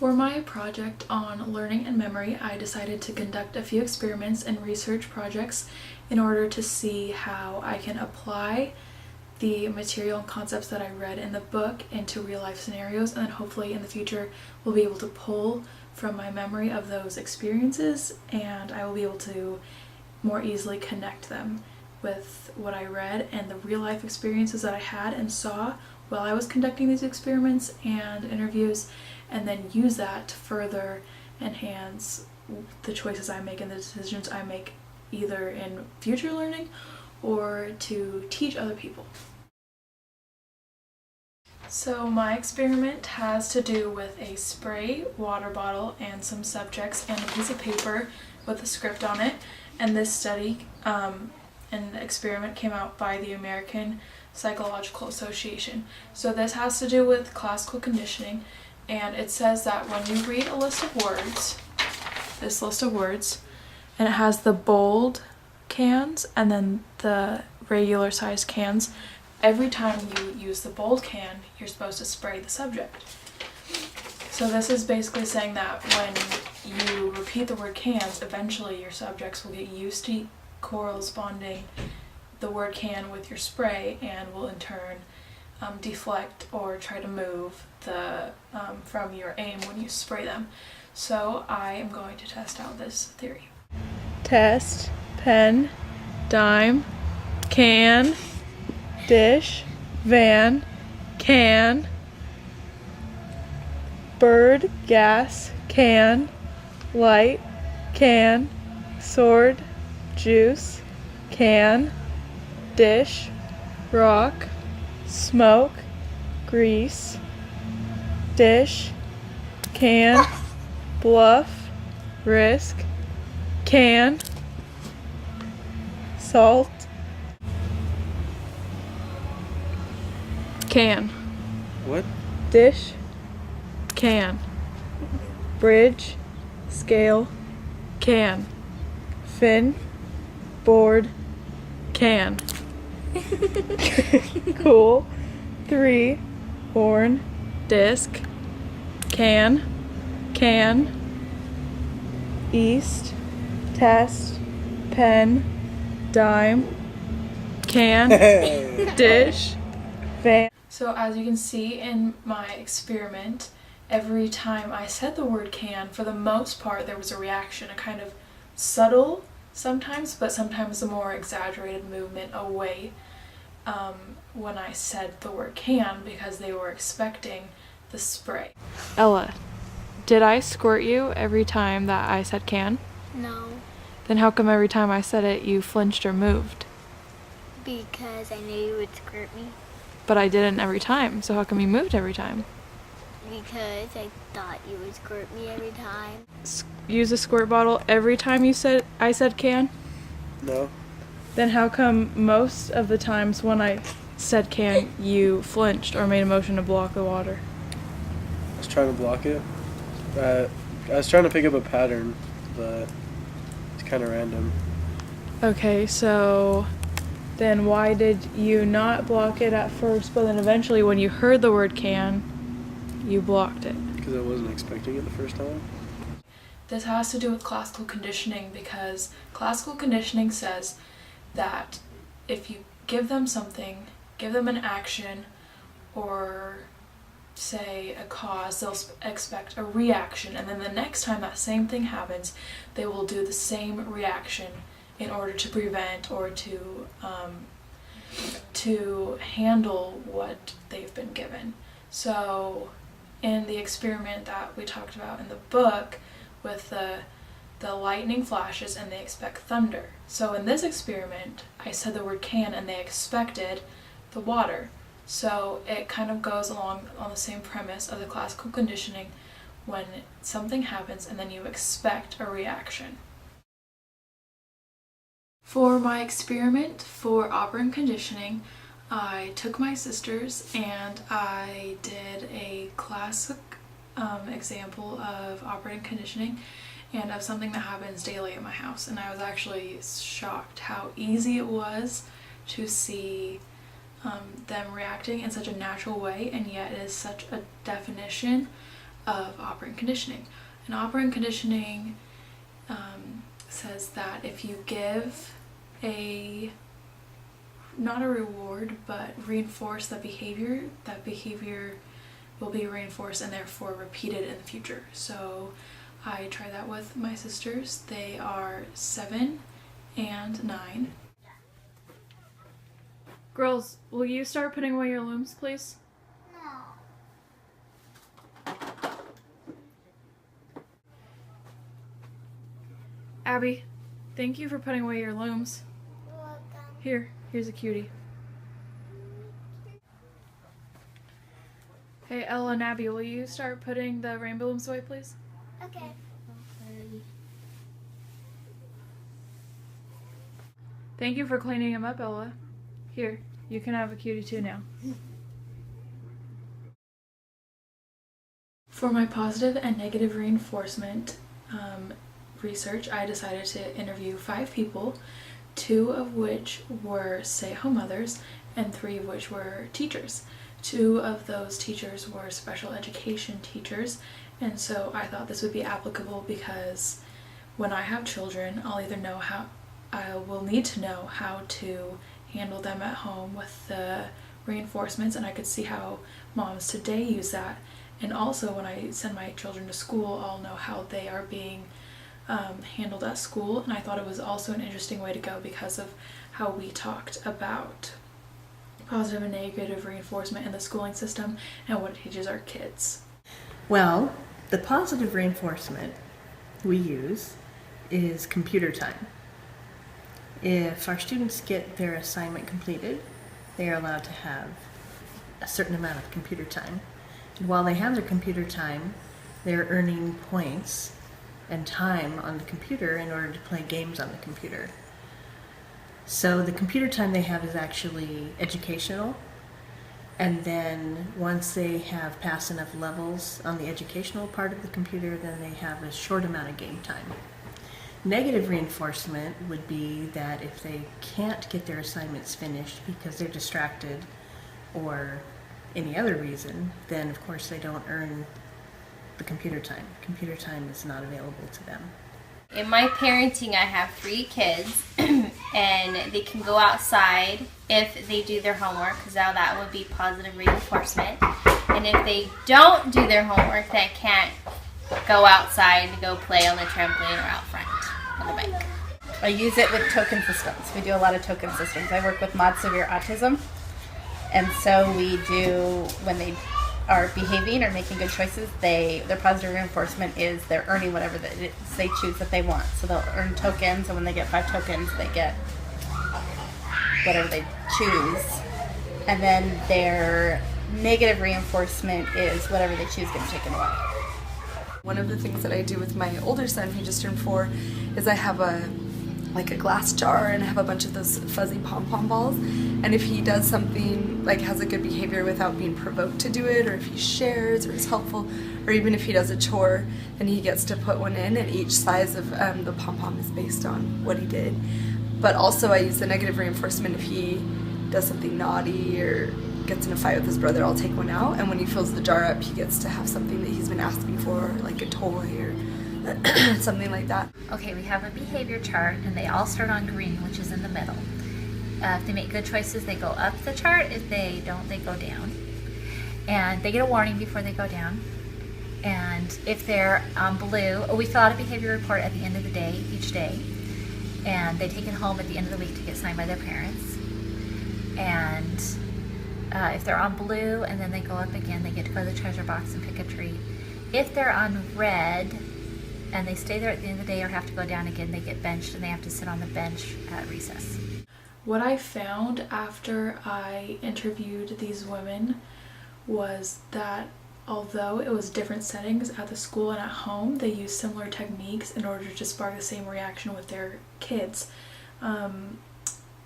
For my project on learning and memory, I decided to conduct a few experiments and research projects in order to see how I can apply the material and concepts that I read in the book into real life scenarios, and then hopefully in the future we'll be able to pull from my memory of those experiences and I will be able to more easily connect them with what I read and the real life experiences that I had and saw while I was conducting these experiments and interviews, and then use that to further enhance the choices I make and the decisions I make either in future learning or to teach other people. So my experiment has to do with a spray water bottle and some subjects and a piece of paper with a script on it, and this study and experiment came out by the American Psychological Association. So this has to do with classical conditioning, and it says that when you read a list of words, this list of words, and it has the bold cans and then the regular sized cans, every time you use the bold can, you're supposed to spray the subject. So this is basically saying that when you repeat the word cans, eventually your subjects will get used to corresponding the word can with your spray and will in turn deflect or try to move from your aim when you spray them. So I am going to test out this theory. Test, pen, dime, can, dish, van, can, bird, gas, can, light, can, sword, juice, can, dish, rock, smoke, grease, dish, can, bluff, risk, can, salt, can. What? Dish, can. Bridge, scale, can. Fin, board, can. Cool, 3, horn, disc, can, east, test, pen, dime, can, dish, van. So as you can see in my experiment, every time I said the word can, for the most part there was a reaction, a kind of subtle sometimes, but sometimes a more exaggerated movement away when I said the word can, because they were expecting the spray. Ella, did I squirt you every time that I said can? No, Then how come every time I said it you flinched or moved? because I knew you would squirt me. But I didn't every time, so how come you moved every time? Because I thought you would squirt me every time. Use a squirt bottle every time I said can? No. Then how come most of the times when I said can, you flinched or made a motion to block the water? I was trying to block it. I was trying to pick up a pattern, but it's kind of random. Okay, so then why did you not block it at first, but then eventually when you heard the word can, you blocked it? Because I wasn't expecting it the first time. This has to do with classical conditioning, because classical conditioning says that if you give them something, give them an action, or say a cause, they'll expect a reaction, and then the next time that same thing happens, they will do the same reaction in order to prevent or to handle what they've been given. So in the experiment that we talked about in the book with the lightning flashes and they expect thunder. So in this experiment, I said the word can and they expected the water. So it kind of goes along on the same premise of the classical conditioning when something happens and then you expect a reaction. For my experiment for operant conditioning, I took my sisters and I did a classic example of operant conditioning and of something that happens daily at my house. And I was actually shocked how easy it was to see them reacting in such a natural way, and yet it is such a definition of operant conditioning. And operant conditioning says that if you give not a reward, but reinforce the behavior, that behavior will be reinforced and therefore repeated in the future. So I try that with my sisters. They are 7 and 9. Girls, will you start putting away your looms, please? No. Abby, thank you for putting away your looms. You're welcome. Here's a cutie. Hey, Ella and Abby, will you start putting the rainbow looms away, please? Okay. Thank you for cleaning them up, Ella. Here, you can have a cutie too now. For my positive and negative reinforcement research, I decided to interview 5 people, 2 of which were stay-at-home mothers and 3 of which were teachers. 2 of those teachers were special education teachers, and so I thought this would be applicable because when I have children, I will need to know how to handle them at home with the reinforcements, and I could see how moms today use that. And also when I send my children to school, I'll know how they are being handled at school. And I thought it was also an interesting way to go because of how we talked about positive and negative reinforcement in the schooling system and what it teaches our kids. Well, the positive reinforcement we use is computer time. If our students get their assignment completed, they are allowed to have a certain amount of computer time. And while they have their computer time, they're earning points and time on the computer in order to play games on the computer. So the computer time they have is actually educational, and then once they have passed enough levels on the educational part of the computer, then they have a short amount of game time. Negative reinforcement would be that if they can't get their assignments finished because they're distracted or any other reason, then of course they don't earn the computer time. Computer time is not available to them. In my parenting, I have 3 kids, and they can go outside if they do their homework, because now that would be positive reinforcement. And if they don't do their homework, they can't go outside to go play on the trampoline or out front on the bike. I use it with token systems. We do a lot of token systems. I work with mod severe autism, and so we do, when they are behaving or making good choices, their positive reinforcement is they're earning whatever they choose that they want. So they'll earn tokens, and when they get 5 tokens, they get whatever they choose. And then their negative reinforcement is whatever they choose gets taken away. One of the things that I do with my older son, who just turned 4, is I have a glass jar, and I have a bunch of those fuzzy pom-pom balls, and if he does something, like has a good behavior without being provoked to do it, or if he shares or is helpful, or even if he does a chore, then he gets to put one in, and each size of the pom-pom is based on what he did. But also I use the negative reinforcement. If he does something naughty or gets in a fight with his brother, I'll take one out, and when he fills the jar up, he gets to have something that he's been asking for, like a toy or something like that. Okay, we have a behavior chart, and they all start on green, which is in the middle. If they make good choices, they go up the chart. If they don't, they go down. And they get a warning before they go down. And if they're on blue, we fill out a behavior report at the end of the day, each day. And they take it home at the end of the week to get signed by their parents. And if they're on blue and then they go up again, they get to go to the treasure box and pick a treat. If they're on red and they stay there at the end of the day or have to go down again, they get benched and they have to sit on the bench at recess. What I found after I interviewed these women was that although it was different settings at the school and at home, they used similar techniques in order to spark the same reaction with their kids.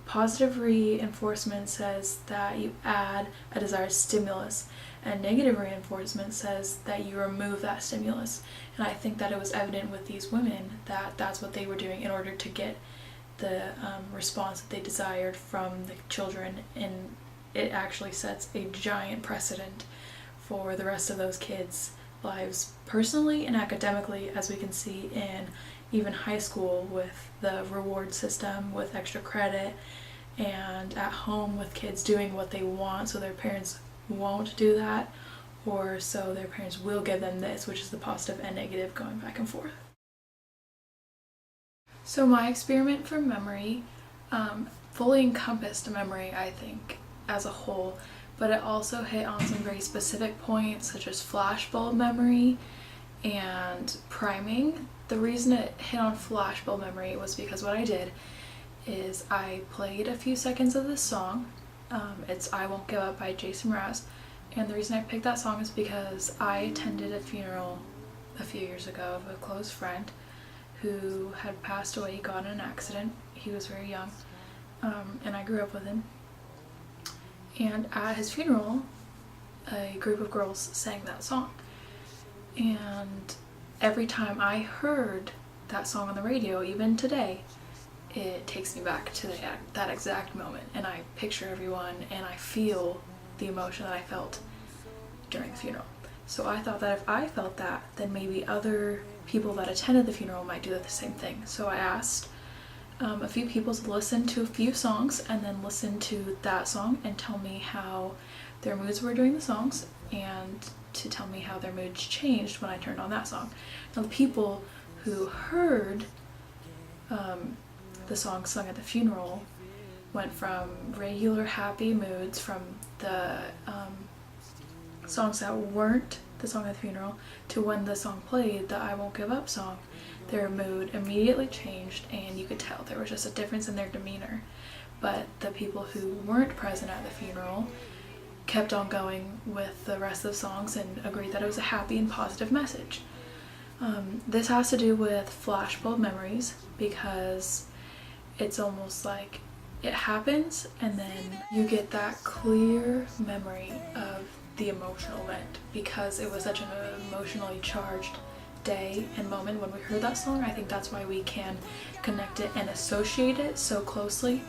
Positive reinforcement says that you add a desired stimulus, and negative reinforcement says that you remove that stimulus. And I think that it was evident with these women that that's what they were doing in order to get the response that they desired from the children, and it actually sets a giant precedent for the rest of those kids' lives personally and academically, as we can see in even high school with the reward system, with extra credit, and at home with kids doing what they want so their parents won't do that, or so their parents will give them this, which is the positive and negative going back and forth. So my experiment for memory fully encompassed memory, I think, as a whole, but it also hit on some very specific points such as flashbulb memory and priming. The reason it hit on flashbulb memory was because what I did is I played a few seconds of this song. It's I Won't Give Up by Jason Mraz, and the reason I picked that song is because I attended a funeral a few years ago of a close friend who had passed away, got in an accident. He was very young, and I grew up with him. And at his funeral, a group of girls sang that song. And every time I heard that song on the radio, even today, it takes me back to that exact moment. And I picture everyone and I feel the emotion that I felt during the funeral. So I thought that if I felt that, then maybe other people that attended the funeral might do the same thing. So I asked a few people to listen to a few songs and then listen to that song and tell me how their moods were during the songs, and to tell me how their moods changed when I turned on that song. Now the people who heard the song sung at the funeral went from regular happy moods from the songs that weren't the song at the funeral to when the song played, the I Won't Give Up song, their mood immediately changed, and you could tell there was just a difference in their demeanor. But the people who weren't present at the funeral kept on going with the rest of the songs and agreed that it was a happy and positive message. This has to do with flashbulb memories because it's almost like it happens and then you get that clear memory of the emotional event because it was such an emotionally charged day and moment when we heard that song. I think that's why we can connect it and associate it so closely,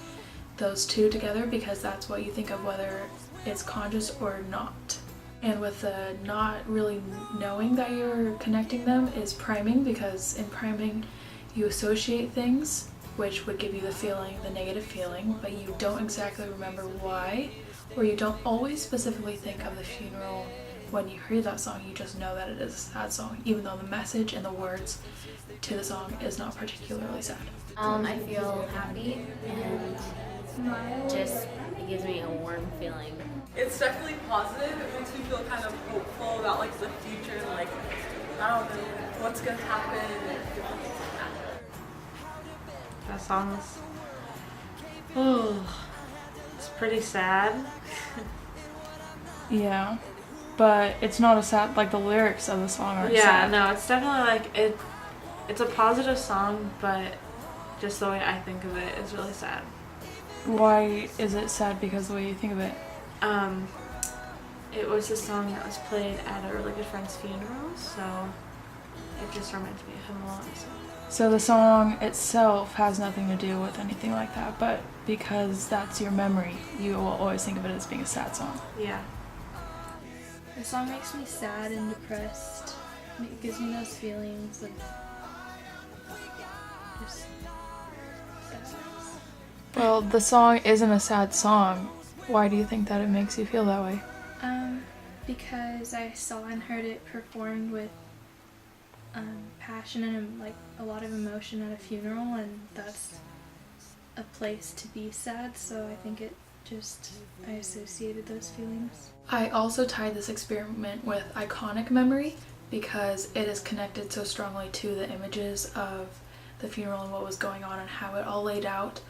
those two together, because that's what you think of whether it's conscious or not. And with the not really knowing that you're connecting them is priming, because in priming you associate things which would give you the feeling, the negative feeling, but you don't exactly remember why, or you don't always specifically think of the funeral when you hear that song. You just know that it is a sad song, even though the message and the words to the song is not particularly sad. I feel happy and just it gives me a warm feeling. It's definitely positive. It makes me feel kind of hopeful about like the future, like I don't know what's gonna happen and different things like that. That song is, it's pretty sad. Yeah, but it's not a sad, like the lyrics of the song are sad. Yeah, no, it's definitely like it's a positive song, but just the way I think of it is really sad. Why is it sad? Because the way you think of it? It was a song that was played at a really good friend's funeral, so it just reminds me of him a lot. So the song itself has nothing to do with anything like that, but because that's your memory, you will always think of it as being a sad song. Yeah. The song makes me sad and depressed. It gives me those feelings of just sadness. Well, the song isn't a sad song. Why do you think that it makes you feel that way? Because I saw and heard it performed with passion and like a lot of emotion at a funeral, and that's a place to be sad, so I think I associated those feelings. I also tied this experiment with iconic memory because it is connected so strongly to the images of the funeral and what was going on and how it all laid out.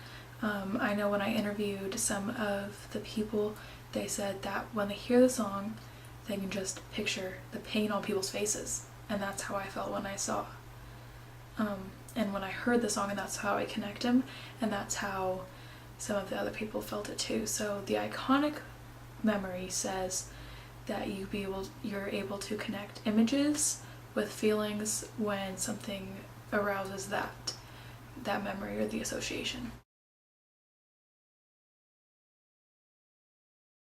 I know when I interviewed some of the people, they said that when they hear the song, they can just picture the pain on people's faces, and that's how I felt when I saw. And when I heard the song, and that's how I connect them, and that's how some of the other people felt it too. So the iconic memory says that you're able to connect images with feelings when something arouses that memory or the association.